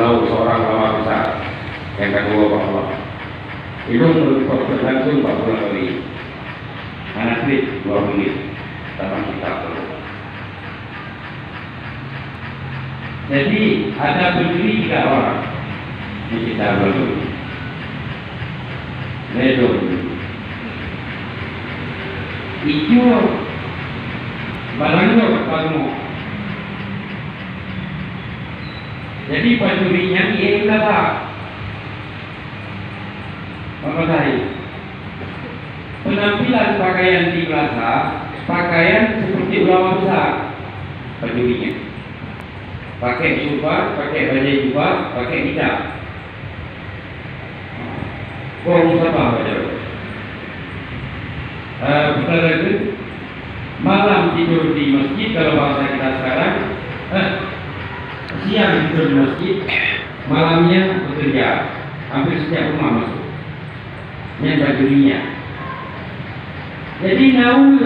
Kalau seorang ulama besar, yang kedua Pak Allah, hidung berlangsung 40 kali, anak klik 2 menit, dalam kitab terus. Jadi ada pendiri 3 orang di kitab baru. Ledo itu balangnya bertemu. Jadi pendirinya dia berapa? Mengenai penampilan pakaian di plaza, pakaian seperti ulama besar pendirinya. Pakai jubah, pakai baju jubah, pakai hijab. Orang siapa baju? Pertama itu malam tidur di masjid, kalau bahasa kita sekarang siang tidur di masjid, malamnya bekerja. Hampir setiap rumah masuk. Ini bajunya. Jadi naul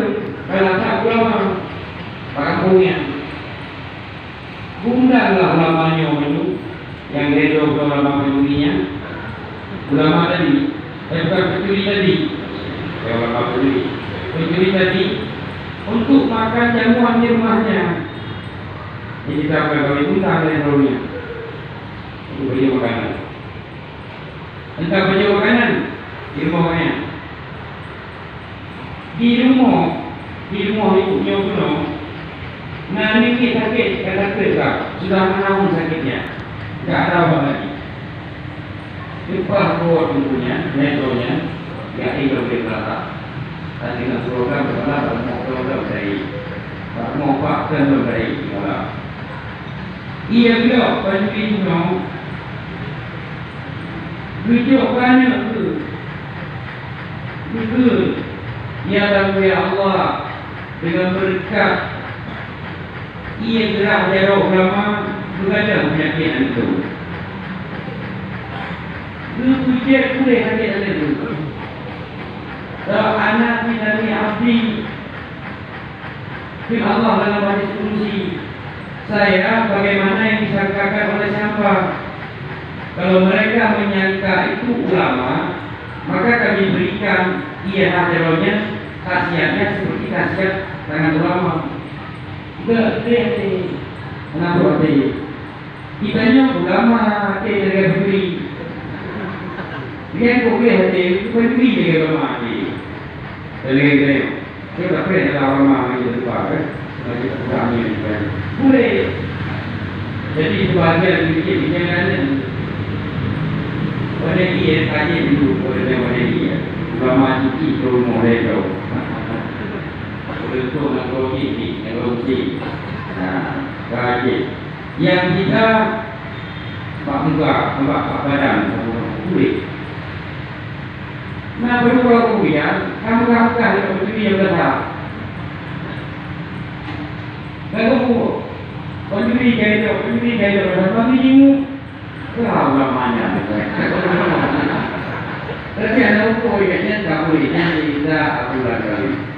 kalau tak ulama kampungnya. Undanglah ulamanya itu yang redo ulama pendirinya. Ulama tadi, bukan pendiri tadi. Ulama pendiri tadi untuk makan jamuan di rumahnya. Jadi kita akan undang dari dulunya untuk beli makanan. Entah beli makanan di rumahnya. Di rumah ibunya pun. Nah ini sakit, kata kerja sudah menahun sakitnya, tidak ada apa lagi. Lepas keluar tentunya, metronya, tidak ingin berkelata. Tadi nak program berkelata, mau program dari, mau fakta dari malah. Ia beliau penting no, tunjukkannya itu, ia dan Allah dengan berkat. Ia gerak jauh lama berada penyakit itu. Berpujian boleh hadir itu. Kalau anak dari abdi, firman Allah dalam hadis kursi, saya bagaimana yang disangkakan oleh siapa? Kalau mereka menyangka itu ulama, maka kami berikan ia hadirnya khasiatnya seperti khasiat tangan ulama. Berarti kenapa berarti? Kitanya ulama kita beri. Dia boleh hati beri dia ulama ni. Jadi kita tak pernah ada ulama yang berubah, lagi kami boleh. Jadi sebahagian sedikit jangan. Pada dia tanya dulu pada dia ulama itu rumah dia. Untuk teknologi, kaji. Yang kita bangga, badan, kulit. Nah, berulang kemudian, kamu lakukan seperti yang besar. Lalu, pendiri gaya bersama ini, kau lamanya. Tapi ada ukur yang tak boleh, yang tidak aku lakukan.